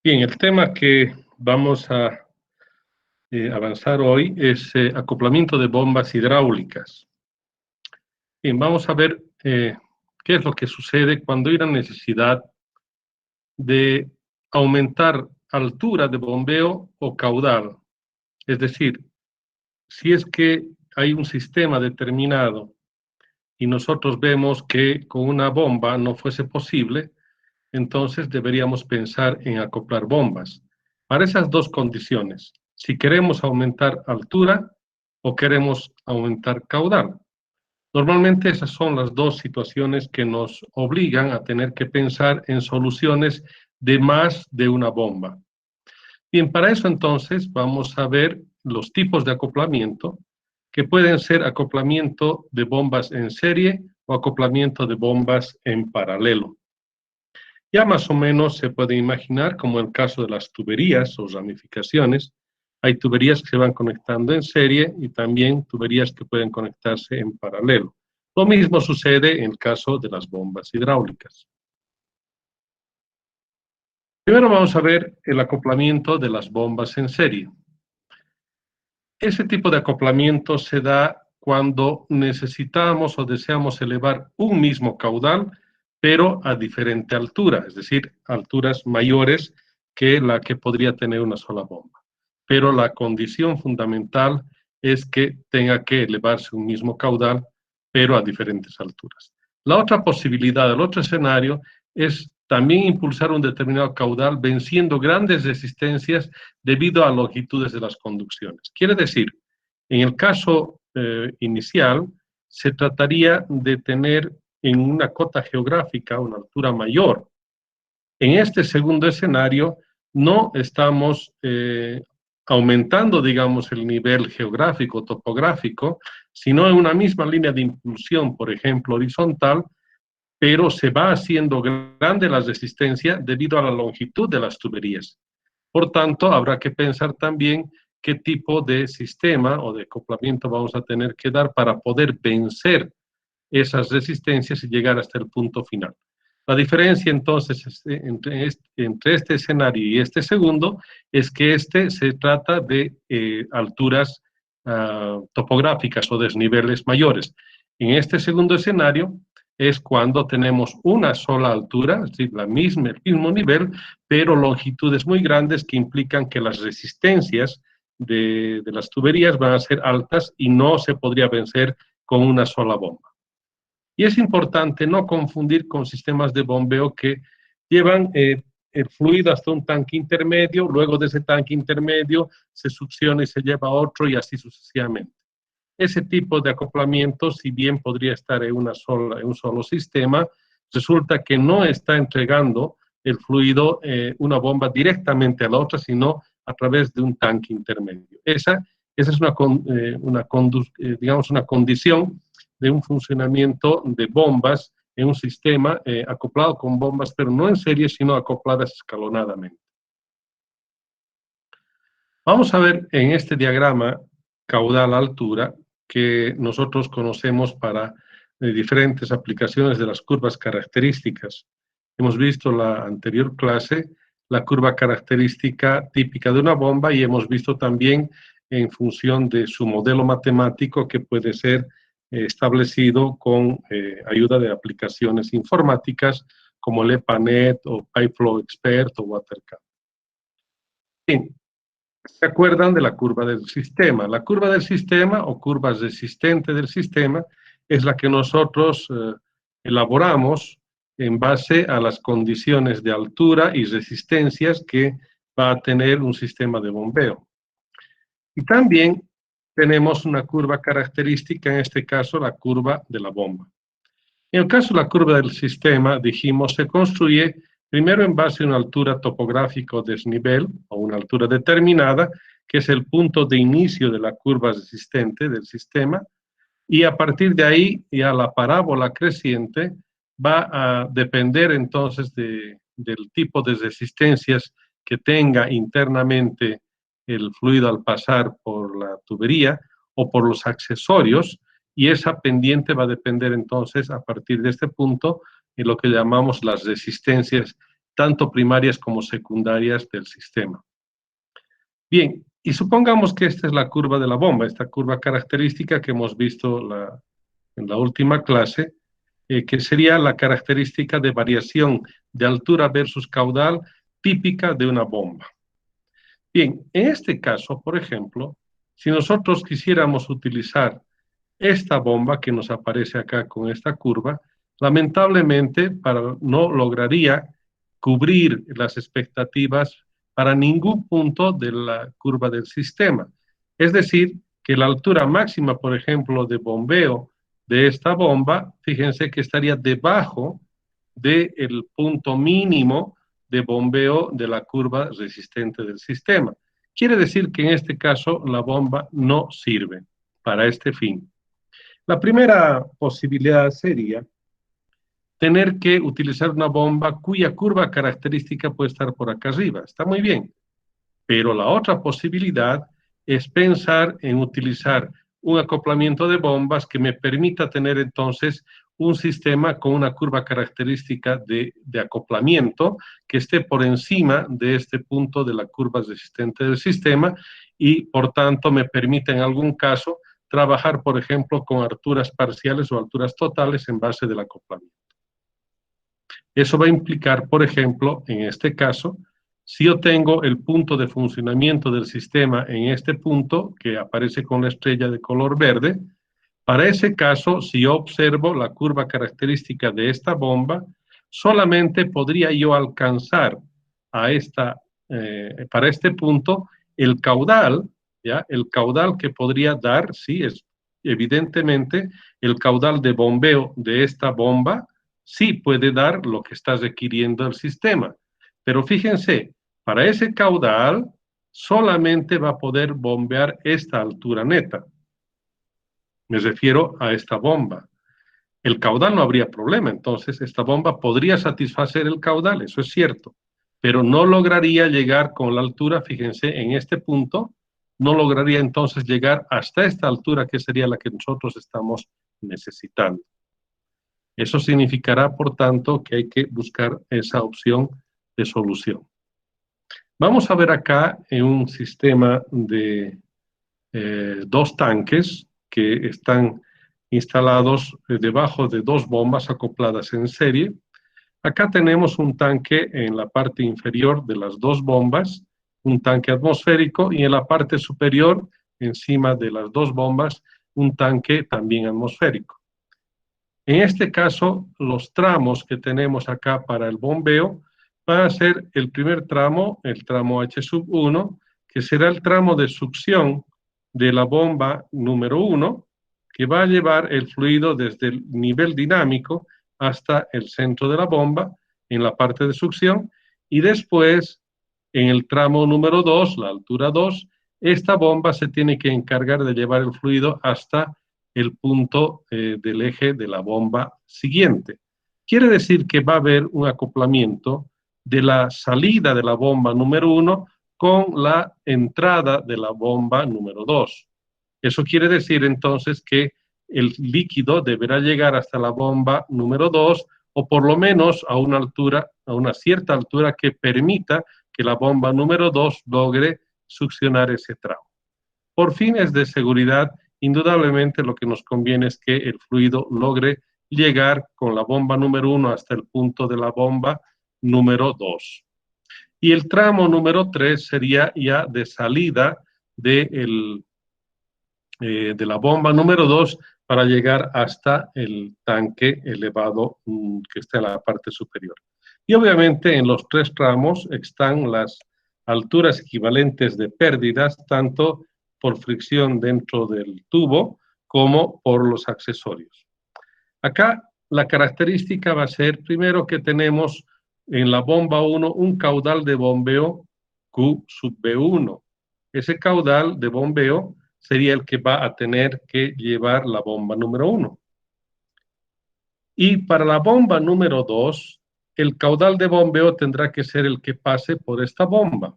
Bien, el tema que vamos a avanzar hoy es acoplamiento de bombas hidráulicas. Bien, vamos a ver qué es lo que sucede cuando hay una necesidad de aumentar altura de bombeo o caudal. Es decir, si es que hay un sistema determinado y nosotros vemos que con una bomba no fuese posible, entonces deberíamos pensar en acoplar bombas. Para esas dos condiciones, si queremos aumentar altura o queremos aumentar caudal. Normalmente esas son las dos situaciones que nos obligan a tener que pensar en soluciones de más de una bomba. Bien, para eso entonces vamos a ver los tipos de acoplamiento, que pueden ser acoplamiento de bombas en serie o acoplamiento de bombas en paralelo. Ya más o menos se puede imaginar, como el caso de las tuberías o ramificaciones, hay tuberías que se van conectando en serie y también tuberías que pueden conectarse en paralelo. Lo mismo sucede en el caso de las bombas hidráulicas. Primero vamos a ver el acoplamiento de las bombas en serie. Ese tipo de acoplamiento se da cuando necesitamos o deseamos elevar un mismo caudal, pero a diferente altura, es decir, alturas mayores que la que podría tener una sola bomba. Pero la condición fundamental es que tenga que elevarse un mismo caudal, pero a diferentes alturas. La otra posibilidad, el otro escenario, es también impulsar un determinado caudal venciendo grandes resistencias debido a longitudes de las conducciones. Quiere decir, en el caso inicial, se trataría de tener en una cota geográfica una altura mayor. En este segundo escenario, no estamos aumentando, digamos, el nivel geográfico, topográfico, sino en una misma línea de impulsión, por ejemplo, horizontal, pero se va haciendo grande la resistencia debido a la longitud de las tuberías. Por tanto, habrá que pensar también qué tipo de sistema o de acoplamiento vamos a tener que dar para poder vencer esas resistencias y llegar hasta el punto final. La diferencia entonces entre este escenario y este segundo es que se trata de alturas topográficas o desniveles mayores. En este segundo escenario es cuando tenemos una sola altura, es decir, el mismo nivel, pero longitudes muy grandes que implican que las resistencias de las tuberías van a ser altas y no se podría vencer con una sola bomba. Y es importante no confundir con sistemas de bombeo que llevan el fluido hasta un tanque intermedio, luego de ese tanque intermedio se succiona y se lleva a otro y así sucesivamente. Ese tipo de acoplamiento, si bien podría estar en un solo sistema, resulta que no está entregando el fluido, una bomba directamente a la otra, sino a través de un tanque intermedio. Esa es digamos, una condición de un funcionamiento de bombas en un sistema acoplado con bombas, pero no en serie, sino acopladas escalonadamente. Vamos a ver en este diagrama caudal-altura que nosotros conocemos para diferentes aplicaciones de las curvas características. Hemos visto la anterior clase la curva característica típica de una bomba y hemos visto también en función de su modelo matemático que puede ser establecido con ayuda de aplicaciones informáticas como el EPANET o PipeFlow Expert o WaterCap. Bien, ¿se acuerdan de la curva del sistema? La curva del sistema o curva resistente del sistema es la que nosotros elaboramos en base a las condiciones de altura y resistencias que va a tener un sistema de bombeo. Y también tenemos una curva característica, en este caso la curva de la bomba. En el caso de la curva del sistema, dijimos, se construye primero en base a una altura topográfica o desnivel, o una altura determinada, que es el punto de inicio de la curva resistente del sistema, y a partir de ahí, ya la parábola creciente va a depender entonces del tipo de resistencias que tenga internamente el fluido al pasar por la tubería o por los accesorios, y esa pendiente va a depender entonces a partir de este punto de lo que llamamos las resistencias tanto primarias como secundarias del sistema. Bien, y supongamos que esta es la curva de la bomba, esta curva característica que hemos visto en la última clase, que sería la característica de variación de altura versus caudal típica de una bomba. Bien, en este caso, por ejemplo, si nosotros quisiéramos utilizar esta bomba que nos aparece acá con esta curva, lamentablemente no lograría cubrir las expectativas para ningún punto de la curva del sistema. Es decir, que la altura máxima, por ejemplo, de bombeo de esta bomba, fíjense que estaría debajo del punto mínimo de bombeo de la curva resistente del sistema. Quiere decir que en este caso la bomba no sirve para este fin. La primera posibilidad sería tener que utilizar una bomba cuya curva característica puede estar por acá arriba. Está muy bien. Pero la otra posibilidad es pensar en utilizar un acoplamiento de bombas que me permita tener entonces un sistema con una curva característica de acoplamiento que esté por encima de este punto de la curva resistente del sistema y por tanto me permita en algún caso trabajar, por ejemplo, con alturas parciales o alturas totales en base del acoplamiento. Eso va a implicar, por ejemplo, en este caso, si yo tengo el punto de funcionamiento del sistema en este punto, que aparece con la estrella de color verde, para ese caso, si yo observo la curva característica de esta bomba, solamente podría yo alcanzar para este punto el caudal, ¿ya? El caudal que podría dar, sí, es evidentemente el caudal de bombeo de esta bomba, sí puede dar lo que está requiriendo el sistema. Pero fíjense, para ese caudal solamente va a poder bombear esta altura neta. Me refiero a esta bomba. El caudal no habría problema, entonces esta bomba podría satisfacer el caudal, eso es cierto, pero no lograría llegar con la altura, fíjense, en este punto, no lograría entonces llegar hasta esta altura que sería la que nosotros estamos necesitando. Eso significará, por tanto, que hay que buscar esa opción de solución. Vamos a ver acá en un sistema de dos tanques que están instalados debajo de dos bombas acopladas en serie. Acá tenemos un tanque en la parte inferior de las dos bombas, un tanque atmosférico, y en la parte superior, encima de las dos bombas, un tanque también atmosférico. En este caso, los tramos que tenemos acá para el bombeo van a ser el primer tramo, el tramo H1, que será el tramo de succión de la bomba número 1, que va a llevar el fluido desde el nivel dinámico hasta el centro de la bomba, en la parte de succión, y después, en el tramo número 2, la altura 2, esta bomba se tiene que encargar de llevar el fluido hasta el punto del eje de la bomba siguiente. Quiere decir que va a haber un acoplamiento de la salida de la bomba número 1 con la entrada de la bomba número 2. Eso quiere decir entonces que el líquido deberá llegar hasta la bomba número 2 o por lo menos a una altura, a una cierta altura que permita que la bomba número 2 logre succionar ese tramo. Por fines de seguridad, indudablemente lo que nos conviene es que el fluido logre llegar con la bomba número 1 hasta el punto de la bomba número 2. Y el tramo número 3 sería ya de salida de la bomba número 2 para llegar hasta el tanque elevado que está en la parte superior. Y obviamente en los tres tramos están las alturas equivalentes de pérdidas, tanto por fricción dentro del tubo como por los accesorios. Acá la característica va a ser, primero, que tenemos en la bomba 1 un caudal de bombeo Q sub B1. Ese caudal de bombeo sería el que va a tener que llevar la bomba número 1. Y para la bomba número 2, el caudal de bombeo tendrá que ser el que pase por esta bomba.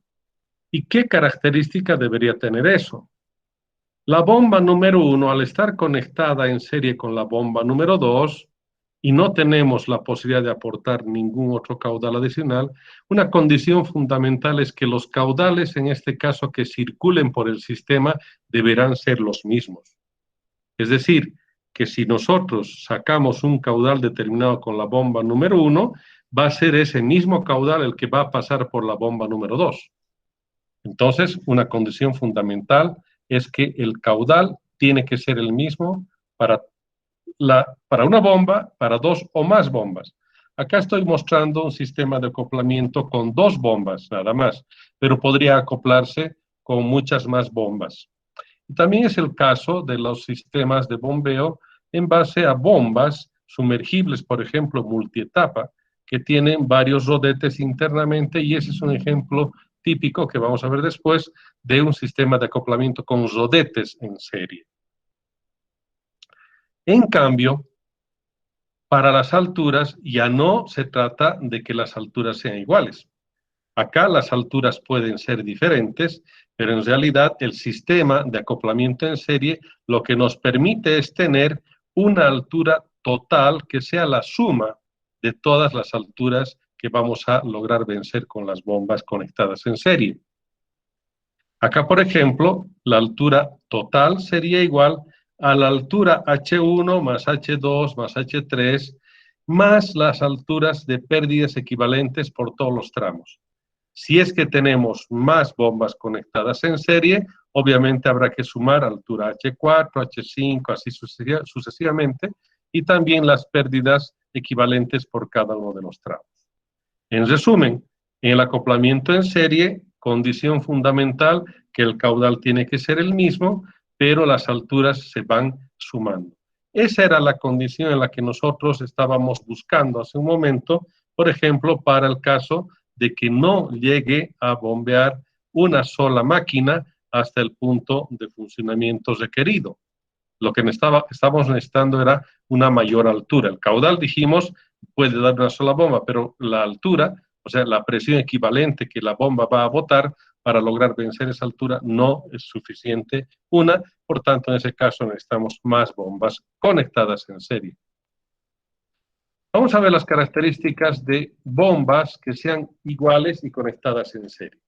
¿Y qué característica debería tener eso? La bomba número 1, al estar conectada en serie con la bomba número 2, y no tenemos la posibilidad de aportar ningún otro caudal adicional, una condición fundamental es que los caudales, en este caso, que circulen por el sistema, deberán ser los mismos. Es decir, que si nosotros sacamos un caudal determinado con la bomba número 1, va a ser ese mismo caudal el que va a pasar por la bomba número 2. Entonces, una condición fundamental es que el caudal tiene que ser el mismo para una bomba, para dos o más bombas. Acá estoy mostrando un sistema de acoplamiento con 2 bombas, nada más, pero podría acoplarse con muchas más bombas. Y también es el caso de los sistemas de bombeo en base a bombas sumergibles, por ejemplo, multietapa, que tienen varios rodetes internamente, y ese es un ejemplo típico que vamos a ver después de un sistema de acoplamiento con rodetes en serie. En cambio, para las alturas ya no se trata de que las alturas sean iguales. Acá las alturas pueden ser diferentes, pero en realidad el sistema de acoplamiento en serie lo que nos permite es tener una altura total que sea la suma de todas las alturas que vamos a lograr vencer con las bombas conectadas en serie. Acá, por ejemplo, la altura total sería igual a la altura H1 más H2 más H3 más las alturas de pérdidas equivalentes por todos los tramos. Si es que tenemos más bombas conectadas en serie, obviamente habrá que sumar altura H4, H5, así sucesivamente, y también las pérdidas equivalentes por cada uno de los tramos. En resumen, en el acoplamiento en serie, condición fundamental que el caudal tiene que ser el mismo, pero las alturas se van sumando. Esa era la condición en la que nosotros estábamos buscando hace un momento, por ejemplo, para el caso de que no llegue a bombear una sola máquina hasta el punto de funcionamiento requerido. Lo que estábamos necesitando era una mayor altura. El caudal, dijimos, puede dar una sola bomba, pero la altura, o sea, la presión equivalente que la bomba va a botar para lograr vencer esa altura no es suficiente una, por tanto, en ese caso necesitamos más bombas conectadas en serie. Vamos a ver las características de bombas que sean iguales y conectadas en serie.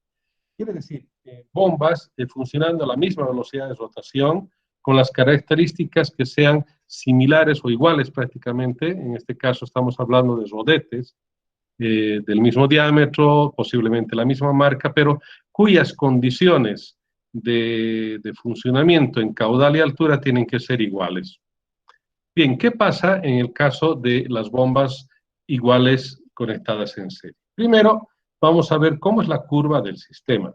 Quiere decir, bombas funcionando a la misma velocidad de rotación, con las características que sean similares o iguales prácticamente. En este caso estamos hablando de rodetes del mismo diámetro, posiblemente la misma marca, pero cuyas condiciones de funcionamiento en caudal y altura tienen que ser iguales. Bien, ¿qué pasa en el caso de las bombas iguales conectadas en serie? Primero, vamos a ver cómo es la curva del sistema.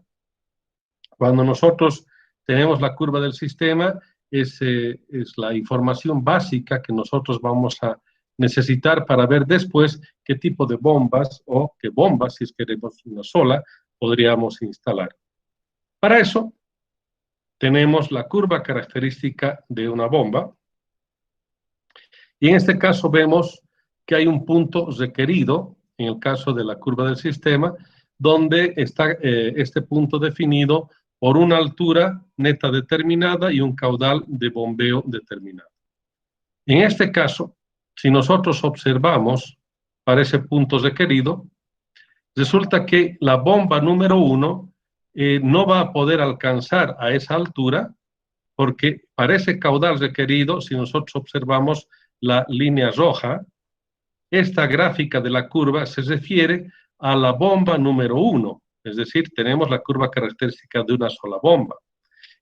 Cuando nosotros tenemos la curva del sistema, es la información básica que nosotros vamos a necesitar para ver después qué tipo de bombas o qué bombas, si queremos una sola, podríamos instalar. Para eso, tenemos la curva característica de una bomba. Y en este caso vemos que hay un punto requerido, en el caso de la curva del sistema, donde está este punto definido por una altura neta determinada y un caudal de bombeo determinado. En este caso, si nosotros observamos para ese punto requerido, resulta que la bomba número 1 no va a poder alcanzar a esa altura, porque para ese caudal requerido, si nosotros observamos la línea roja, esta gráfica de la curva se refiere a la bomba número 1, es decir, tenemos la curva característica de una sola bomba.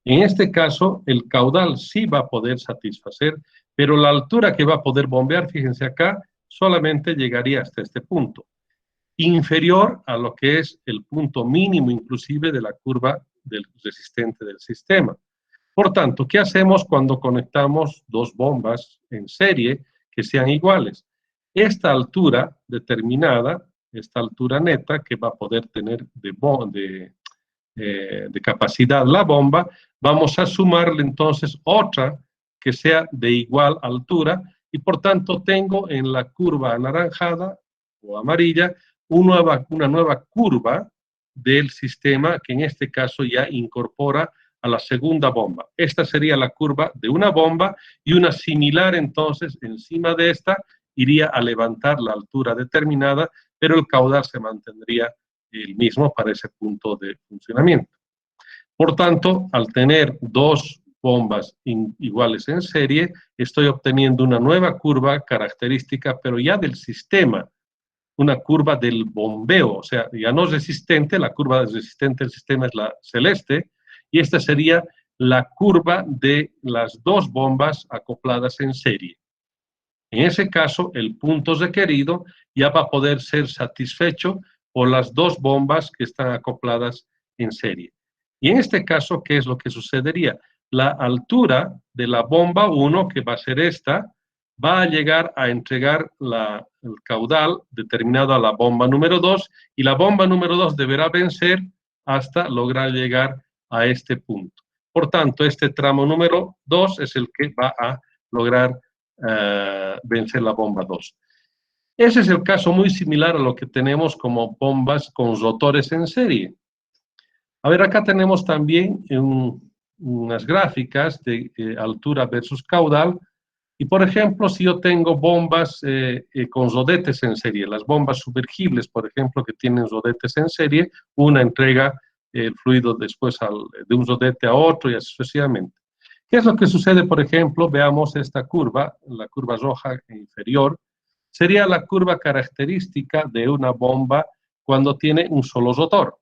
En este caso, el caudal sí va a poder satisfacer, pero la altura que va a poder bombear, fíjense acá, solamente llegaría hasta este punto, inferior a lo que es el punto mínimo inclusive de la curva del resistente del sistema. Por tanto, ¿qué hacemos cuando conectamos dos bombas en serie que sean iguales? Esta altura determinada, esta altura neta que va a poder tener de capacidad la bomba, vamos a sumarle entonces otra que sea de igual altura y por tanto tengo en la curva anaranjada o amarilla una nueva curva del sistema que en este caso ya incorpora a la segunda bomba. Esta sería la curva de una bomba y una similar entonces encima de esta iría a levantar la altura determinada, pero el caudal se mantendría el mismo para ese punto de funcionamiento. Por tanto, al tener dos bombas iguales en serie, estoy obteniendo una nueva curva característica, pero ya del sistema, una curva del bombeo, o sea, ya no resistente, la curva resistente del sistema es la celeste, y esta sería la curva de las dos bombas acopladas en serie. En ese caso, el punto requerido ya va a poder ser satisfecho por las dos bombas que están acopladas en serie. Y en este caso, ¿qué es lo que sucedería? La altura de la bomba 1, que va a ser esta, va a llegar a entregar el caudal determinado a la bomba número 2, y la bomba número 2 deberá vencer hasta lograr llegar a este punto. Por tanto, este tramo número 2 es el que va a lograr vencer la bomba 2. Ese es el caso muy similar a lo que tenemos como bombas con rotores en serie. A ver, acá tenemos también unas gráficas de altura versus caudal. Y, por ejemplo, si yo tengo bombas con rodetes en serie, las bombas sumergibles, por ejemplo, que tienen rodetes en serie, una entrega el fluido después de un rodete a otro y así sucesivamente. ¿Qué es lo que sucede, por ejemplo? Veamos esta curva, la curva roja inferior, sería la curva característica de una bomba cuando tiene un solo rotor.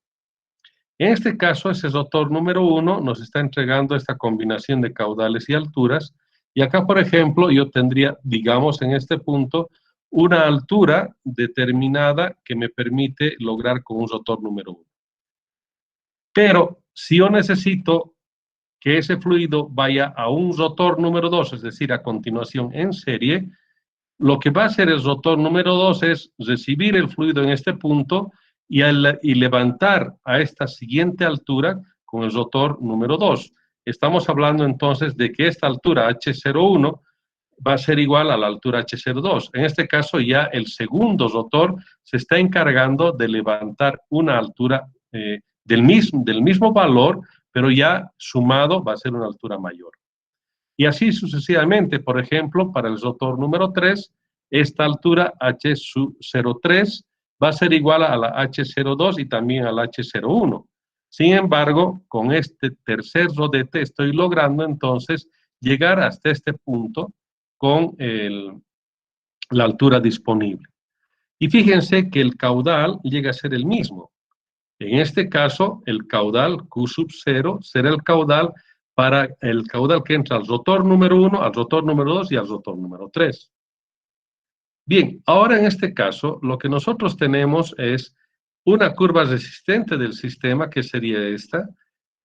En este caso, ese rotor número 1 nos está entregando esta combinación de caudales y alturas, y acá, por ejemplo, yo tendría, digamos, en este punto, una altura determinada que me permite lograr con un rotor número 1. Pero si yo necesito que ese fluido vaya a un rotor número 2, es decir, a continuación en serie, lo que va a hacer el rotor número 2 es recibir el fluido en este punto y levantar a esta siguiente altura con el rotor número 2. Estamos hablando entonces de que esta altura H01 va a ser igual a la altura H02. En este caso ya el segundo rotor se está encargando de levantar una altura del mismo valor, pero ya sumado va a ser una altura mayor. Y así sucesivamente, por ejemplo, para el rotor número 3, esta altura H03 va a ser igual a la H02 y también a la H01. Sin embargo, con este tercer rodete estoy logrando entonces llegar hasta este punto con la altura disponible. Y fíjense que el caudal llega a ser el mismo. En este caso, el caudal Q sub 0 será el caudal para el caudal que entra al rotor número 1, al rotor número 2 y al rotor número 3. Bien, ahora en este caso, lo que nosotros tenemos es una curva resistente del sistema, que sería esta,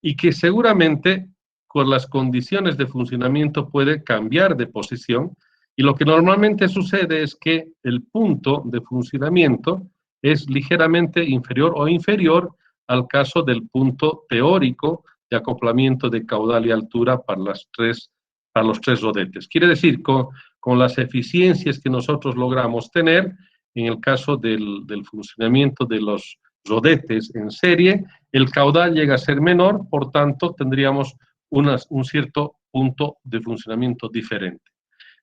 y que seguramente con las condiciones de funcionamiento puede cambiar de posición, y lo que normalmente sucede es que el punto de funcionamiento es ligeramente inferior o inferior al caso del punto teórico de acoplamiento de caudal y altura para los tres rodetes. Quiere decir, con las eficiencias que nosotros logramos tener, en el caso del funcionamiento de los rodetes en serie, el caudal llega a ser menor, por tanto tendríamos un cierto punto de funcionamiento diferente,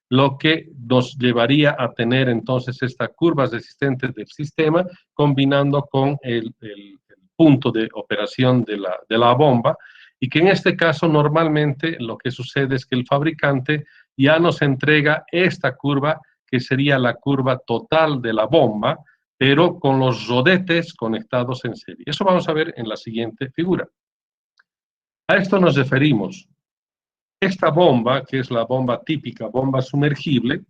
lo que nos llevaría a tener entonces esta curva resistente del sistema combinando con el punto de operación de la bomba, y que en este caso normalmente lo que sucede es que el fabricante ya nos entrega esta curva, que sería la curva total de la bomba, pero con los rodetes conectados en serie. Eso vamos a ver en la siguiente figura. A esto nos referimos. Esta bomba, que es la bomba típica, bomba sumergible,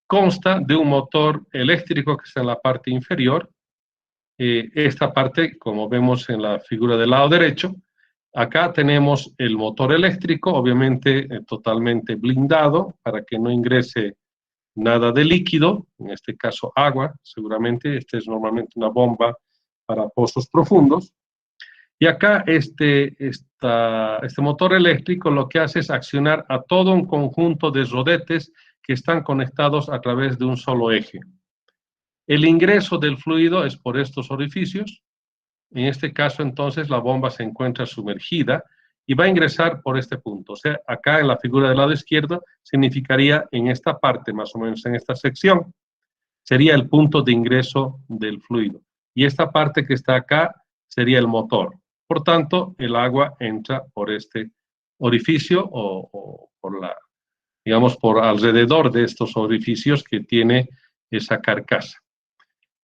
consta de un motor eléctrico que está en la parte inferior. Esta parte, como vemos en la figura del lado derecho, acá tenemos el motor eléctrico, obviamente totalmente blindado para que no ingrese nada de líquido, en este caso agua, seguramente. Esta es normalmente una bomba para pozos profundos. Y acá este motor eléctrico lo que hace es accionar a todo un conjunto de rodetes que están conectados a través de un solo eje. El ingreso del fluido es por estos orificios. En este caso, entonces, la bomba se encuentra sumergida y va a ingresar por este punto. O sea, acá en la figura del lado izquierdo significaría en esta parte, más o menos en esta sección, sería el punto de ingreso del fluido. Y esta parte que está acá sería el motor. Por tanto, el agua entra por este orificio o por la, digamos, por alrededor de estos orificios que tiene esa carcasa.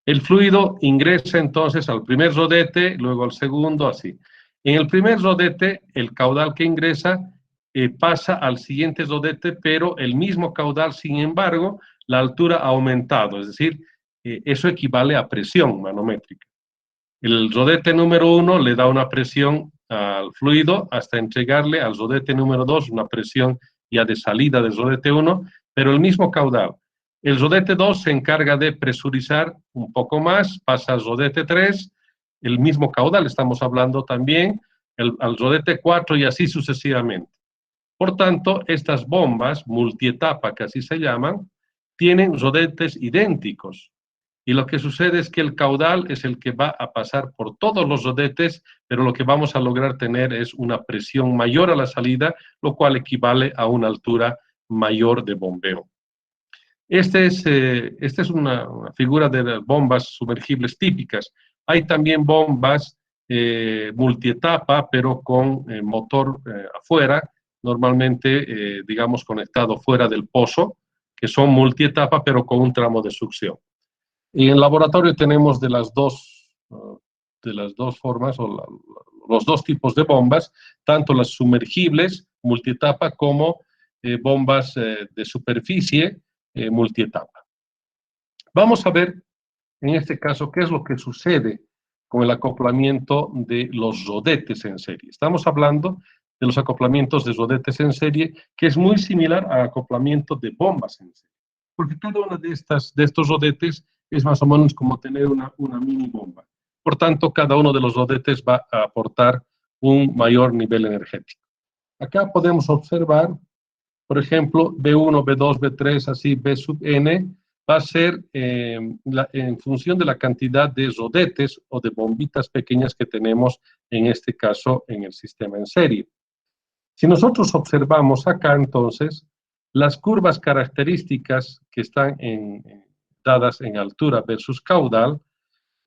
El fluido ingresa entonces al primer rodete, luego al segundo, así. En el primer rodete, el caudal que ingresa pasa al siguiente rodete, pero el mismo caudal, sin embargo, la altura ha aumentado, es decir, eso equivale a presión manométrica. El rodete número 1 le da una presión al fluido hasta entregarle al rodete número 2 una presión ya de salida del rodete 1, pero el mismo caudal. El rodete 2 se encarga de presurizar un poco más, pasa al rodete 3, el mismo caudal, estamos hablando también, al rodete 4 y así sucesivamente. Por tanto, estas bombas multietapa, que así se llaman, tienen rodetes idénticos. Y lo que sucede es que el caudal es el que va a pasar por todos los rodetes, pero lo que vamos a lograr tener es una presión mayor a la salida, lo cual equivale a una altura mayor de bombeo. Esta es una figura de las bombas sumergibles típicas. Hay también bombas multietapa, pero con motor afuera, normalmente, digamos, conectado fuera del pozo, que son multietapa, pero con un tramo de succión. Y en el laboratorio tenemos de las dos formas, los dos tipos de bombas, tanto las sumergibles, multietapa, como bombas de superficie, multietapa. Vamos a ver, en este caso, qué es lo que sucede con el acoplamiento de los rodetes en serie. Estamos hablando de los acoplamientos de rodetes en serie, que es muy similar al acoplamiento de bombas en serie. Porque cada uno de estos rodetes es más o menos como tener una mini bomba. Por tanto, cada uno de los rodetes va a aportar un mayor nivel energético. Acá podemos observar, por ejemplo, B1, B2, B3, así B sub N, va a ser en función de la cantidad de rodetes o de bombitas pequeñas que tenemos, en este caso, en el sistema en serie. Si nosotros observamos acá, entonces, las curvas características que están dadas en altura versus caudal,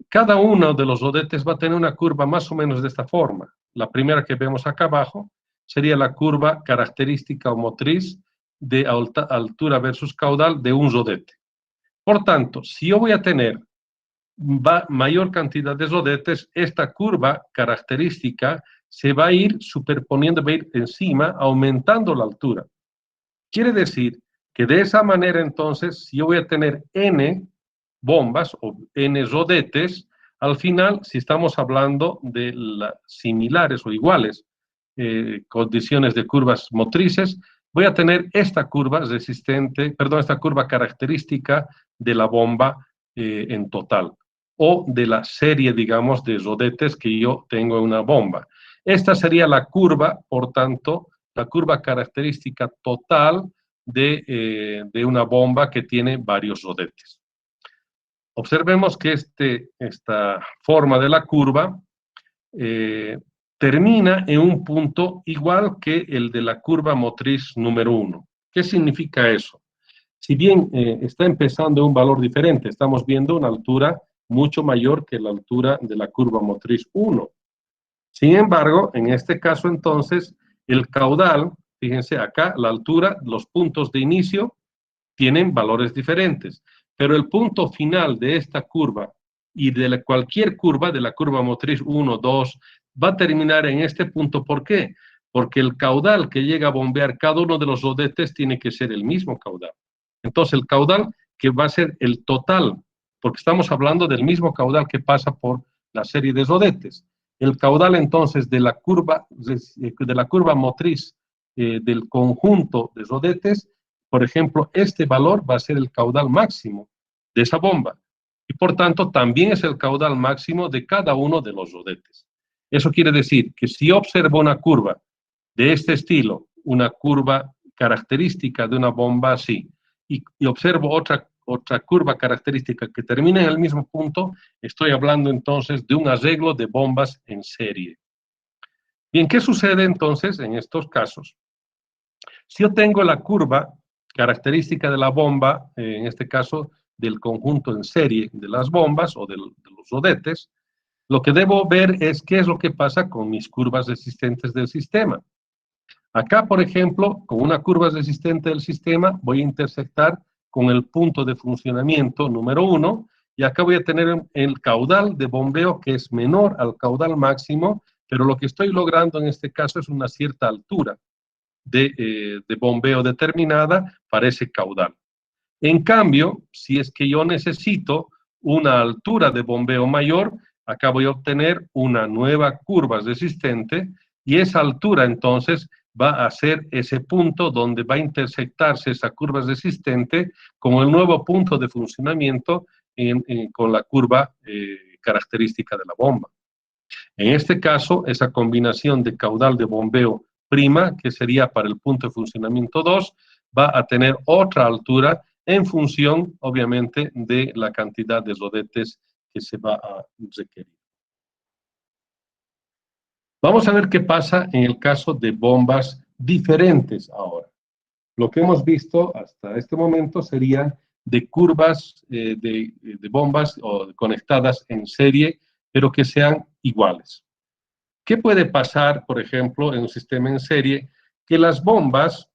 cada uno de los rodetes va a tener una curva más o menos de esta forma. La primera que vemos acá abajo sería la curva característica o motriz de altura versus caudal de un rodete. Por tanto, si yo voy a tener mayor cantidad de rodetes, esta curva característica se va a ir superponiendo, va a ir encima, aumentando la altura. Quiere decir que de esa manera, entonces, si yo voy a tener N bombas o N rodetes, al final, si estamos hablando de similares o iguales condiciones de curvas motrices, voy a tener esta curva esta curva característica de la bomba en total, o de la serie, digamos, de rodetes que yo tengo en una bomba. Esta sería la curva, por tanto, la curva característica total de una bomba que tiene varios rodetes. Observemos que esta forma de la curva termina en un punto igual que el de la curva motriz número 1. ¿Qué significa eso? Si bien está empezando en un valor diferente, estamos viendo una altura mucho mayor que la altura de la curva motriz 1. Sin embargo, en este caso entonces, el caudal, fíjense acá, la altura, los puntos de inicio tienen valores diferentes, pero el punto final de esta curva y de cualquier curva, de la curva motriz 1, 2, va a terminar en este punto. ¿Por qué? Porque el caudal que llega a bombear cada uno de los rodetes tiene que ser el mismo caudal. Entonces, el caudal que va a ser el total, porque estamos hablando del mismo caudal que pasa por la serie de rodetes. El caudal, entonces, de la curva motriz del conjunto de rodetes, por ejemplo, este valor va a ser el caudal máximo de esa bomba. Y por tanto, también es el caudal máximo de cada uno de los rodetes. Eso quiere decir que si observo una curva de este estilo, una curva característica de una bomba así, y observo otra curva característica que termina en el mismo punto, estoy hablando entonces de un arreglo de bombas en serie. Bien, ¿qué sucede entonces en estos casos? Si yo tengo la curva característica de la bomba, en este caso del conjunto en serie de las bombas o de los rodetes, lo que debo ver es qué es lo que pasa con mis curvas resistentes del sistema. Acá, por ejemplo, con una curva resistente del sistema, voy a intersectar con el punto de funcionamiento número 1, y acá voy a tener el caudal de bombeo que es menor al caudal máximo, pero lo que estoy logrando en este caso es una cierta altura de bombeo determinada para ese caudal. En cambio, si es que yo necesito una altura de bombeo mayor, acá voy a obtener una nueva curva resistente, y esa altura entonces va a ser ese punto donde va a intersectarse esa curva resistente con el nuevo punto de funcionamiento con la curva característica de la bomba. En este caso, esa combinación de caudal de bombeo prima, que sería para el punto de funcionamiento 2, va a tener otra altura en función, obviamente, de la cantidad de rodetes que se va a requerir. Vamos a ver qué pasa en el caso de bombas diferentes ahora. Lo que hemos visto hasta este momento sería de curvas de bombas conectadas en serie, pero que sean iguales. ¿Qué puede pasar, por ejemplo, en un sistema en serie? Que las bombas,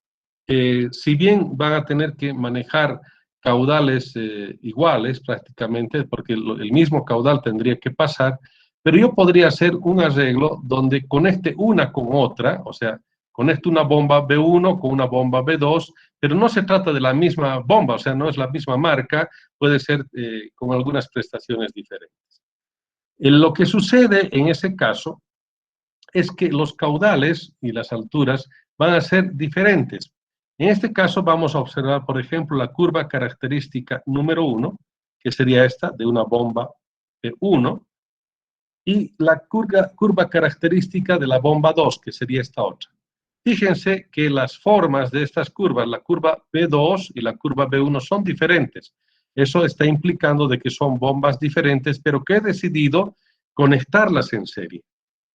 si bien van a tener que manejar caudales iguales prácticamente, porque el mismo caudal tendría que pasar, pero yo podría hacer un arreglo donde conecte una con otra, o sea, conecte una bomba B1 con una bomba B2, pero no se trata de la misma bomba, o sea, no es la misma marca, puede ser con algunas prestaciones diferentes. Lo que sucede en ese caso es que los caudales y las alturas van a ser diferentes. En este caso vamos a observar, por ejemplo, la curva característica número 1, que sería esta, de una bomba P1, y la curva característica de la bomba 2, que sería esta otra. Fíjense que las formas de estas curvas, la curva B2 y la curva B1, son diferentes. Eso está implicando de que son bombas diferentes, pero que he decidido conectarlas en serie.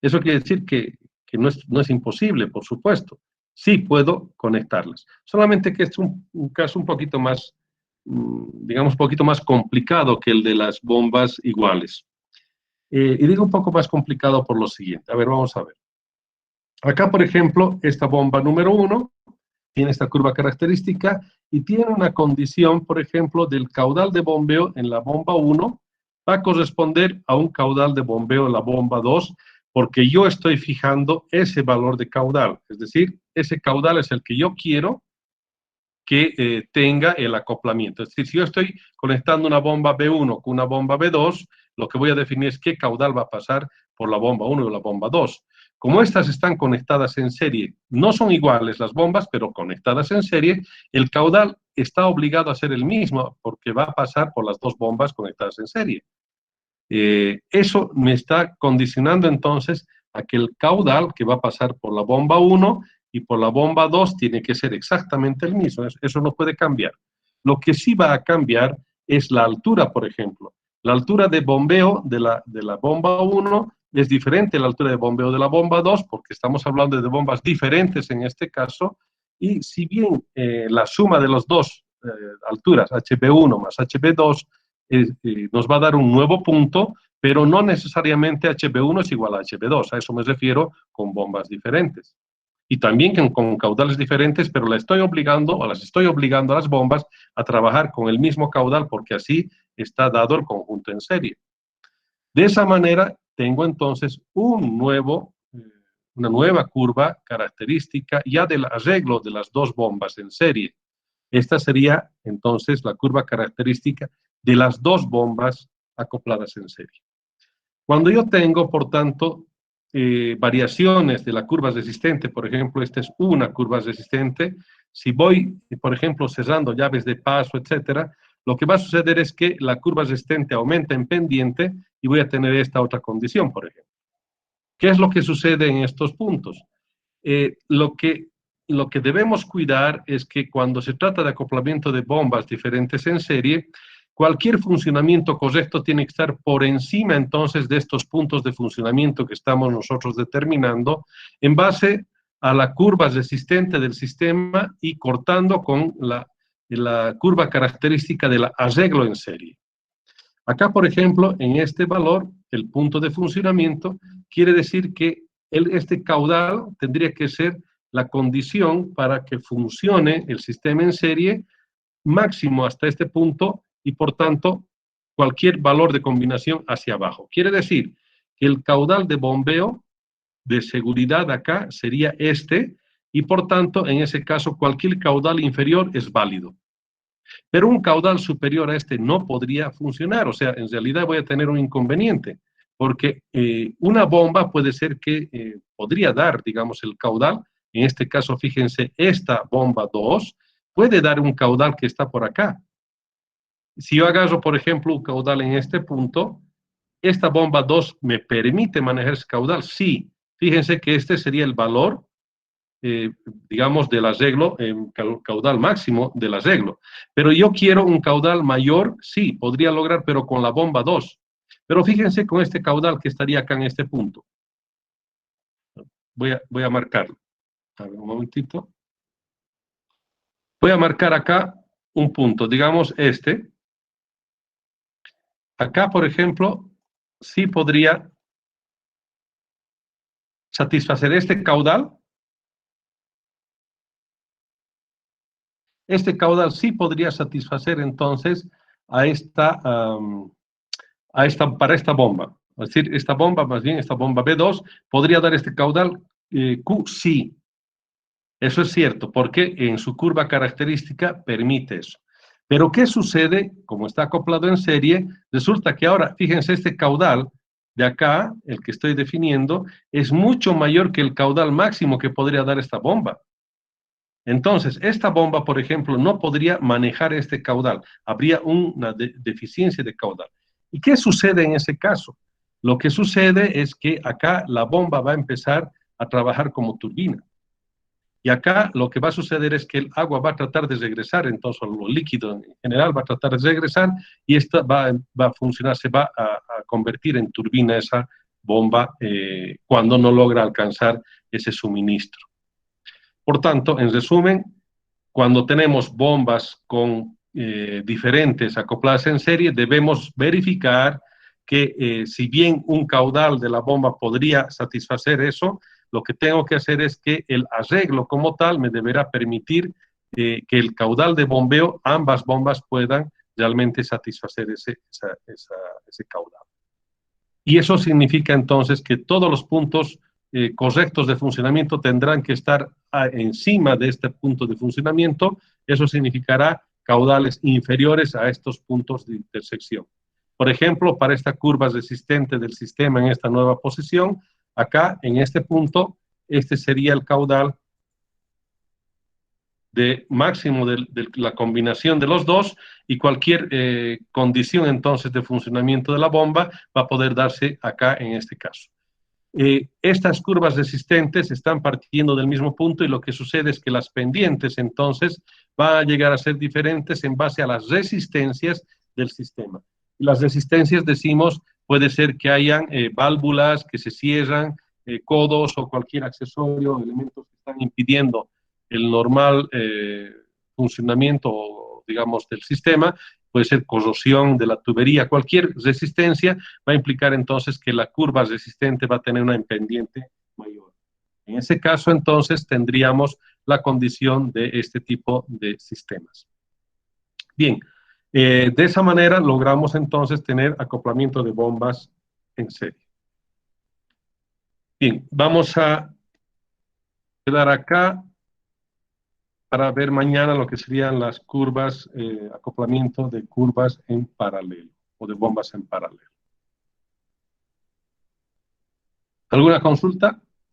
Eso quiere decir que no es imposible, por supuesto. Sí puedo conectarlas. Solamente que es un caso un poquito más, digamos, un poquito más complicado que el de las bombas iguales. Y digo un poco más complicado por lo siguiente. A ver, vamos a ver. Acá, por ejemplo, esta bomba número 1 tiene esta curva característica y tiene una condición, por ejemplo, del caudal de bombeo en la bomba 1 va a corresponder a un caudal de bombeo en la bomba 2, porque yo estoy fijando ese valor de caudal. Es decir, ese caudal es el que yo quiero que tenga el acoplamiento. Es decir, si yo estoy conectando una bomba B1 con una bomba B2, lo que voy a definir es qué caudal va a pasar por la bomba 1 y la bomba 2. Como estas están conectadas en serie, no son iguales las bombas, pero conectadas en serie, el caudal está obligado a ser el mismo porque va a pasar por las dos bombas conectadas en serie. Eso me está condicionando entonces a que el caudal que va a pasar por la bomba 1 y por la bomba 2 tiene que ser exactamente el mismo. Eso no puede cambiar. Lo que sí va a cambiar es la altura, por ejemplo. La altura de bombeo de la bomba 1 es diferente a la altura de bombeo de la bomba 2, porque estamos hablando de bombas diferentes en este caso, y si bien la suma de las dos alturas, HB1 más HB2, nos va a dar un nuevo punto, pero no necesariamente HB1 es igual a HB2, a eso me refiero con bombas diferentes. Y también con caudales diferentes, pero las estoy obligando a las bombas a trabajar con el mismo caudal, porque así está dado el conjunto en serie. De esa manera, tengo entonces una nueva curva característica ya del arreglo de las dos bombas en serie. Esta sería entonces la curva característica de las dos bombas acopladas en serie. Cuando yo tengo, por tanto, variaciones de la curva resistente, por ejemplo, esta es una curva resistente, si voy, por ejemplo, cerrando llaves de paso, etcétera, lo que va a suceder es que la curva resistente aumenta en pendiente y voy a tener esta otra condición, por ejemplo. ¿Qué es lo que sucede en estos puntos? Lo que debemos cuidar es que cuando se trata de acoplamiento de bombas diferentes en serie, cualquier funcionamiento correcto tiene que estar por encima entonces de estos puntos de funcionamiento que estamos nosotros determinando en base a la curva resistente del sistema y cortando con la curva característica del arreglo en serie. Acá, por ejemplo, en este valor, el punto de funcionamiento, quiere decir que este caudal tendría que ser la condición para que funcione el sistema en serie máximo hasta este punto y, por tanto, cualquier valor de combinación hacia abajo. Quiere decir que el caudal de bombeo de seguridad acá sería este y, por tanto, en ese caso, cualquier caudal inferior es válido. Pero un caudal superior a este no podría funcionar, o sea, en realidad voy a tener un inconveniente, porque una bomba puede ser que podría dar, digamos, el caudal, en este caso, fíjense, esta bomba 2 puede dar un caudal que está por acá. Si yo agarro, por ejemplo, un caudal en este punto, esta bomba 2 me permite manejar ese caudal, sí. Fíjense que este sería el valor digamos, del arreglo, caudal máximo del arreglo. Pero yo quiero un caudal mayor, sí, podría lograr, pero con la bomba 2. Pero fíjense con este caudal que estaría acá en este punto. Voy a marcarlo. A ver, un momentito. Voy a marcar acá un punto, digamos este. Acá, por ejemplo, sí podría satisfacer este caudal. Este caudal sí podría satisfacer entonces a para esta bomba. Es decir, esta bomba, más bien esta bomba B2, podría dar este caudal Q, sí. Eso es cierto, porque en su curva característica permite eso. Pero ¿qué sucede? Como está acoplado en serie, resulta que ahora, fíjense, este caudal de acá, el que estoy definiendo, es mucho mayor que el caudal máximo que podría dar esta bomba. Entonces, esta bomba, por ejemplo, no podría manejar este caudal. Habría una deficiencia de caudal. ¿Y qué sucede en ese caso? Lo que sucede es que acá la bomba va a empezar a trabajar como turbina. Y acá lo que va a suceder es que el agua va a tratar de regresar, entonces lo líquido en general va a tratar de regresar y esta va a funcionar, se va a convertir en turbina esa bomba cuando no logra alcanzar ese suministro. Por tanto, en resumen, cuando tenemos bombas con diferentes acopladas en serie, debemos verificar que si bien un caudal de la bomba podría satisfacer eso, lo que tengo que hacer es que el arreglo como tal me deberá permitir que el caudal de bombeo, ambas bombas puedan realmente satisfacer ese caudal. Y eso significa entonces que todos los puntos correctos de funcionamiento tendrán que estar encima de este punto de funcionamiento. Eso significará caudales inferiores a estos puntos de intersección. Por ejemplo, para esta curva resistente del sistema en esta nueva posición, acá en este punto, este sería el caudal de máximo de la combinación de los dos y cualquier condición entonces de funcionamiento de la bomba va a poder darse acá en este caso. Estas curvas resistentes están partiendo del mismo punto y lo que sucede es que las pendientes entonces van a llegar a ser diferentes en base a las resistencias del sistema. Las resistencias, decimos, puede ser que hayan válvulas que se cierran, codos o cualquier accesorio, elementos que están impidiendo el normal funcionamiento, digamos, del sistema. Puede ser corrosión de la tubería, cualquier resistencia va a implicar entonces que la curva resistente va a tener una pendiente mayor. En ese caso, entonces, tendríamos la condición de este tipo de sistemas. Bien, de esa manera logramos entonces tener acoplamiento de bombas en serie. Bien, vamos a quedar acá para ver mañana lo que serían las curvas, acoplamiento de curvas en paralelo o de bombas en paralelo. ¿Alguna consulta?